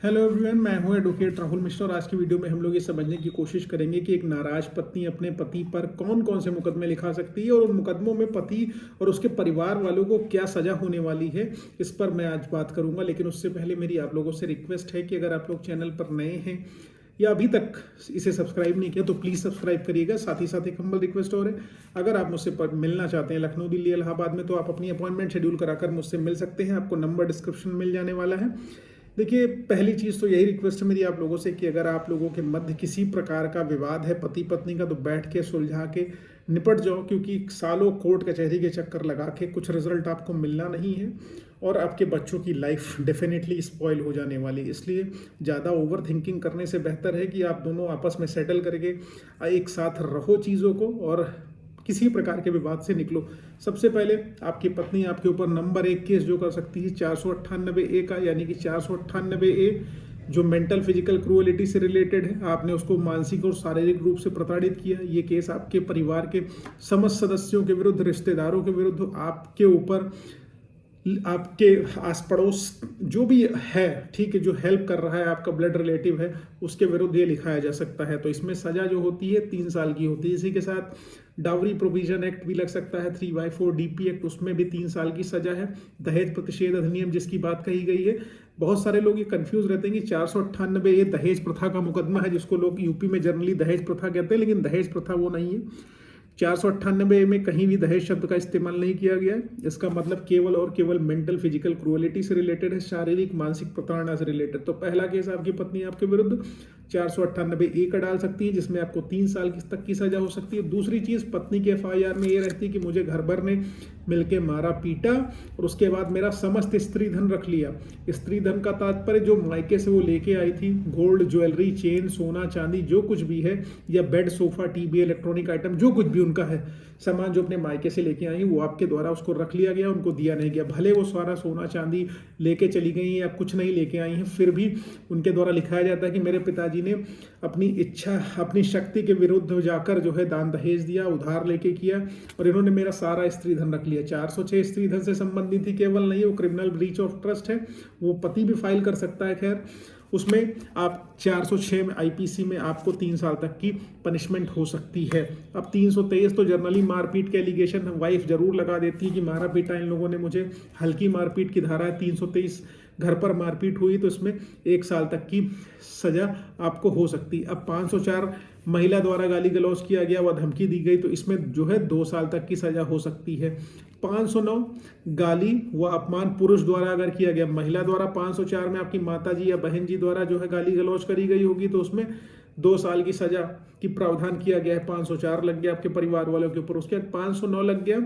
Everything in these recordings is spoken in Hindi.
हेलो एवरीवन, मैं हूं एडवोकेट राहुल मिश्रा और आज की वीडियो में हम लोग ये समझने की कोशिश करेंगे कि एक नाराज पत्नी अपने पति पर कौन कौन से मुकदमे लिखा सकती है और उन मुकदमों में पति और उसके परिवार वालों को क्या सजा होने वाली है, इस पर मैं आज बात करूंगा। लेकिन उससे पहले मेरी आप लोगों से रिक्वेस्ट है कि अगर आप लोग चैनल पर नए हैं या अभी तक इसे सब्सक्राइब नहीं किया तो प्लीज़ सब्सक्राइब करिएगा। साथ ही साथ एक हम्बल रिक्वेस्ट और है, अगर आप मुझसे मिलना चाहते हैं लखनऊ, दिल्ली, इलाहाबाद में, तो आप अपनी अपॉइंटमेंट शेड्यूल कराकर मुझसे मिल सकते हैं। आपको नंबर डिस्क्रिप्शन में मिल जाने वाला है। देखिए, पहली चीज़ तो यही रिक्वेस्ट है मेरी आप लोगों से कि अगर आप लोगों के मध्य किसी प्रकार का विवाद है पति पत्नी का, तो बैठ के सुलझा के निपट जाओ, क्योंकि सालों कोर्ट कचहरी के चक्कर लगा के कुछ रिजल्ट आपको मिलना नहीं है और आपके बच्चों की लाइफ डेफिनेटली स्पॉइल हो जाने वाली। इसलिए ज़्यादा ओवर थिंकिंग करने से बेहतर है कि आप दोनों आपस में सेटल करके एक साथ रहो चीज़ों को और किसी प्रकार के विवाद से निकलो। सबसे पहले आपकी पत्नी आपके ऊपर नंबर 1 केस जो कर सकती है 498A का, यानी कि 498A जो मेंटल फिजिकल क्रूअलिटी से रिलेटेड है। आपने उसको मानसिक और शारीरिक रूप से प्रताड़ित किया। ये केस आपके परिवार के समस्त सदस्यों के विरुद्ध, रिश्तेदारों के विरुद्ध, आपके ऊपर, आपके आस पड़ोस जो भी है, ठीक है, जो हेल्प कर रहा है, आपका ब्लड रिलेटिव है, उसके विरुद्ध ये लिखाया जा सकता है। तो इसमें सजा जो होती है 3 साल की होती है। इसी के साथ डावरी प्रोविजन एक्ट भी लग सकता है, 3/4 DP एक्ट, उसमें भी 3 साल की सजा है। दहेज प्रतिषेध अधिनियम जिसकी बात कही गई है, बहुत सारे लोग ये कंफ्यूज रहते हैं कि 498 ये दहेज प्रथा का मुकदमा है, जिसको लोग यूपी में जनरली दहेज प्रथा कहते हैं, लेकिन दहेज प्रथा वो नहीं है। 498 में कहीं भी दहेज शब्द का इस्तेमाल नहीं किया गया है। इसका मतलब केवल और केवल मेंटल फिजिकल क्रूअलिटी से रिलेटेड है, शारीरिक मानसिक प्रताड़ना से रिलेटेड। तो पहला केस आपकी पत्नी आपके विरुद्ध 498A का डाल सकती है, जिसमें आपको 3 साल तक की सजा हो सकती है। दूसरी चीज, पत्नी के FIR में ये रहती है कि मुझे घर भर ने मिलके मारा पीटा और उसके बाद मेरा समस्त स्त्री धन रख लिया। स्त्री धन का तात्पर्य जो मायके से वो लेके आई थी, गोल्ड, ज्वेलरी, चेन, सोना, चांदी, जो कुछ भी है, या bed, sofa, TV, electronic item, जो कुछ भी उनका है सामान जो अपने मायके से लेके आई, वो आपके द्वारा उसको रख लिया गया, उनको दिया नहीं गया। भले वो सारा सोना चांदी लेके चली गई या कुछ नहीं लेके आई हैं, फिर भी उनके द्वारा लिखाया जाता है कि मेरे पिताजी ने अपनी इच्छा, अपनी शक्ति के विरुद्ध जाकर जो है दान दहेज दिया, उधार लेके किया, और इन्होंने मेरा सारा स्त्री धन रख लिया। 406 स्त्री धन से संबंधित ही केवल नहीं, वो क्रिमिनल ब्रीच ऑफ ट्रस्ट है, वो पति भी फाइल कर सकता है। खैर, उसमें आप 406 में IPC में आपको 3 साल तक की पनिशमेंट हो सकती है। अब 323 तो जनरली मारपीट के एलिगेशन वाइफ जरूर लगा देती है कि मारा पीटा इन लोगों ने मुझे, हल्की मारपीट की धारा है। 323 घर पर मारपीट हुई तो इसमें 1 साल तक की सजा आपको हो सकती है। अब 504 महिला द्वारा गाली गलौज किया गया व धमकी दी गई, तो इसमें जो है 2 साल तक की सजा हो सकती है। 509 गाली व अपमान पुरुष द्वारा अगर किया गया, महिला द्वारा 504 में आपकी माता जी या बहन जी द्वारा जो है गाली गलौज करी गई होगी, तो उसमें 2 साल की सजा की प्रावधान किया गया है। 504 लग गया आपके परिवार वालों के ऊपर। उसके बाद 509 लग गया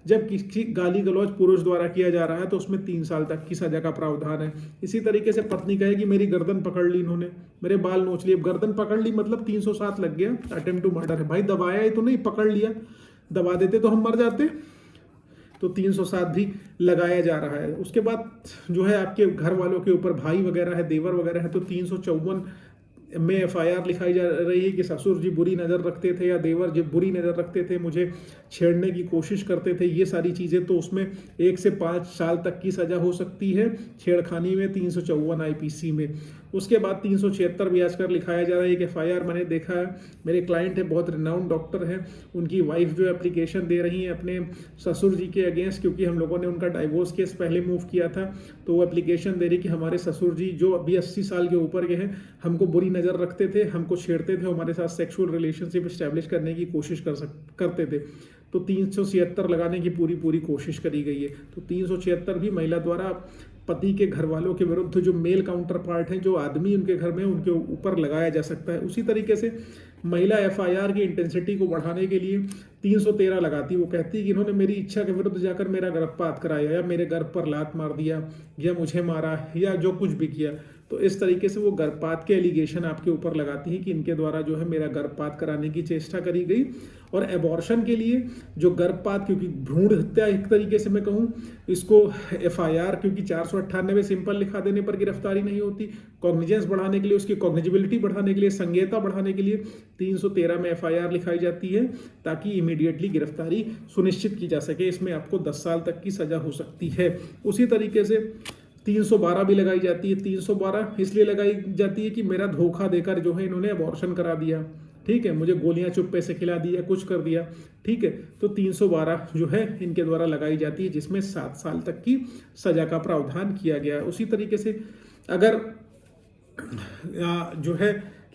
जब किसी गाली गलौज पुरुष द्वारा किया जा रहा है, तो उसमें 3 साल तक की सजा का प्रावधान है। इसी तरीके से पत्नी कहेगी मेरी गर्दन पकड़ ली इन्होंने, मेरे बाल नोच लिए। गर्दन पकड़ ली मतलब 307 लग गया, अटेम्प्ट टू मर्डर है। भाई दबाया ही तो नहीं, पकड़ लिया, दबा देते तो हम मर जाते। तो 307 भी लगाया जा रहा है। उसके बाद जो है आपके घर वालों के ऊपर, भाई वगैरह है, देवर वगैरह है, तो 354 में FIR लिखाई जा रही है कि ससुर जी बुरी नज़र रखते थे या देवर जी बुरी नज़र रखते थे, मुझे छेड़ने की कोशिश करते थे, ये सारी चीज़ें। तो उसमें 1 से 5 साल तक की सज़ा हो सकती है छेड़खानी में, 354 IPC में। उसके बाद 376 भी आजकल लिखाया जा रहा है कि FIR मैंने देखा है, मेरे क्लाइंट है, बहुत रिनाउंड डॉक्टर हैं, उनकी वाइफ जो एप्लीकेशन दे रही है अपने ससुर जी के अगेंस्ट, क्योंकि हम लोगों ने उनका डाइवोर्स केस पहले मूव किया था, तो वो एप्लीकेशन दे रही कि हमारे ससुर जी जो अभी 80 साल के ऊपर के हैं, हमको बुरी नज़र रखते थे, हमको छेड़ते थे, हमारे साथ सेक्सुअल रिलेशनशिप इस्टेब्लिश करने की कोशिश करते थे। तो 376 लगाने की पूरी कोशिश करी गई है। तो 376 भी महिला द्वारा पति के घर वालों के विरुद्ध जो मेल काउंटर पार्ट है, जो आदमी उनके घर में, उनके ऊपर लगाया जा सकता है। उसी तरीके से महिला FIR की इंटेंसिटी को बढ़ाने के लिए 313 लगाती है। वो कहती है कि इन्होंने मेरी इच्छा के विरुद्ध जाकर मेरा गर्भपात कराया, या मेरे गर्भ पर लात मार दिया, या मुझे मारा, या जो कुछ भी किया। तो इस तरीके से वो गर्भपात के एलिगेशन आपके ऊपर लगाती है कि इनके द्वारा जो है मेरा गर्भपात कराने की चेष्टा करी गई। और एबॉर्शन के लिए जो गर्भपात, क्योंकि भ्रूण हत्या एक तरीके से मैं कहूँ इसको, FIR क्योंकि 498 सिंपल लिखा देने पर गिरफ्तारी नहीं होती, कॉग्निजेंस बढ़ाने के लिए, उसकी कॉग्निजिबिलिटी बढ़ाने के लिए, संज्ञेयता बढ़ाने के लिए 313 में FIR लिखाई जाती है, ताकि इमीडिएटली गिरफ्तारी सुनिश्चित की जा सके। इसमें आपको 10 साल तक की सजा हो सकती है। उसी तरीके से 312 भी लगाई जाती है। 312 इसलिए लगाई जाती है कि मेरा धोखा देकर जो है इन्होंने अबॉर्शन करा दिया, ठीक है, मुझे गोलियां चुप्पे से खिला दिया, कुछ कर दिया, ठीक है। तो 312 जो है इनके द्वारा लगाई जाती है, जिसमें 7 साल तक की सजा का प्रावधान किया गया है। उसी तरीके से अगर जो है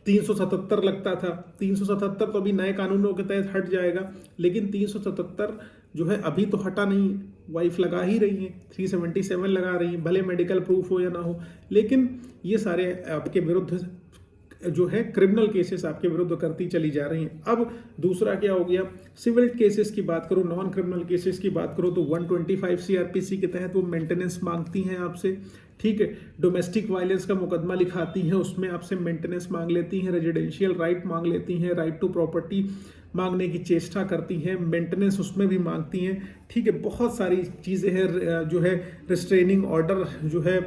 377 लगता था, 377 तो अभी नए कानूनों के तहत हट जाएगा, लेकिन 377 जो है अभी तो हटा नहीं है, वाइफ लगा ही रही है, 377 लगा रही है, भले मेडिकल प्रूफ हो या ना हो, लेकिन ये सारे आपके विरुद्ध जो है क्रिमिनल केसेस आपके विरुद्ध करती चली जा रही हैं। अब दूसरा क्या हो गया, सिविल केसेस की बात करो, नॉन क्रिमिनल केसेस की बात करो तो 125 सीआरपीसी के तहत वो मेंटेनेंस मांगती हैं आपसे, ठीक है। डोमेस्टिक वायलेंस का मुकदमा लिखाती हैं, उसमें आपसे मेंटेनेंस मांग लेती हैं, रेजिडेंशियल राइट मांग लेती हैं, राइट टू प्रॉपर्टी मांगने की चेष्टा करती हैं, मेंटेनेंस उसमें भी मांगती हैं, ठीक है। बहुत सारी चीज़ें हैं जो है रिस्ट्रेनिंग ऑर्डर जो है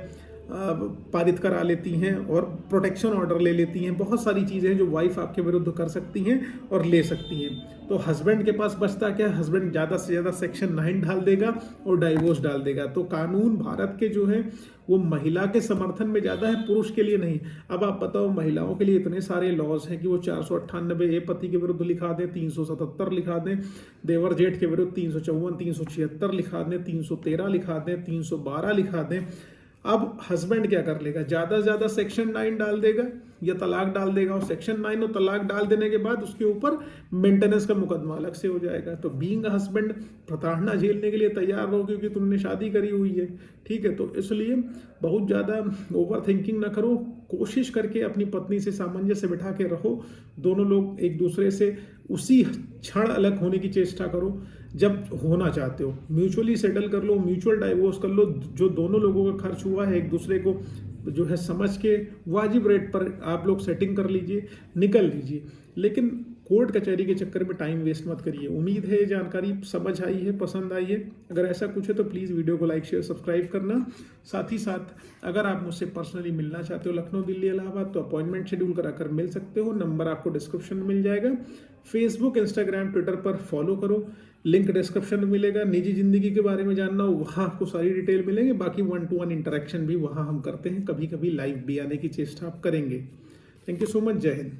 पारित करा लेती हैं और प्रोटेक्शन ऑर्डर ले लेती हैं। बहुत सारी चीज़ें हैं जो वाइफ आपके विरुद्ध कर सकती हैं और ले सकती हैं। तो हस्बैंड के पास बचता क्या, हस्बैंड ज़्यादा से ज़्यादा सेक्शन 9 डाल देगा और डाइवोर्स डाल देगा। तो कानून भारत के जो है वो महिला के समर्थन में ज़्यादा है, पुरुष के लिए नहीं। अब आप बताओ, महिलाओं के लिए इतने सारे लॉज हैं कि वो 498 पति के विरुद्ध लिखा दें, 377 लिखा दें, देवर जेठ के विरुद्ध 354 376 लिखा दें, 313 लिखा दें, 312 लिखा दें। अब हस्बैंड क्या कर लेगा, ज़्यादा से ज़्यादा सेक्शन 9 डाल देगा या तलाक डाल देगा, और सेक्शन 9 और तलाक डाल देने के बाद उसके ऊपर मेंटेनेंस का मुकदमा अलग से हो जाएगा। तो बीइंग हस्बैंड प्रताड़ना झेलने के लिए तैयार हो, क्योंकि तुमने शादी करी हुई है, ठीक है। तो इसलिए बहुत ज़्यादा ओवर थिंकिंग ना करो, कोशिश करके अपनी पत्नी से सामंजस्य बिठा के रहो, दोनों लोग एक दूसरे से उसी क्षण अलग होने की चेष्टा करो जब होना चाहते हो, म्यूचुअली सेटल कर लो, म्यूचुअल डाइवोर्स कर लो, जो दोनों लोगों का खर्च हुआ है एक दूसरे को जो है समझ के वाजिब रेट पर आप लोग सेटिंग कर लीजिए, निकल लीजिए। लेकिन कोर्ट कचहरी के चक्कर में टाइम वेस्ट मत करिए। उम्मीद है ये जानकारी समझ आई है, पसंद आई है। अगर ऐसा कुछ है तो प्लीज़ वीडियो को लाइक शेयर सब्सक्राइब करना। साथ ही साथ अगर आप मुझसे पर्सनली मिलना चाहते हो लखनऊ दिल्ली इलाहाबाद, तो अपॉइंटमेंट शेड्यूल कराकर मिल सकते हो। नंबर आपको डिस्क्रिप्शन में मिल जाएगा। फेसबुक, इंस्टाग्राम, ट्विटर पर फॉलो करो, लिंक डिस्क्रिप्शन में मिलेगा। निजी जिंदगी के बारे में जानना हो वहाँ आपको सारी डिटेल मिलेंगे। बाकी 1-to-1 इंटरेक्शन भी वहाँ हम करते हैं, कभी कभी लाइव भी आने की चेष्टा आप करेंगे। थैंक यू सो मच, जय हिंद।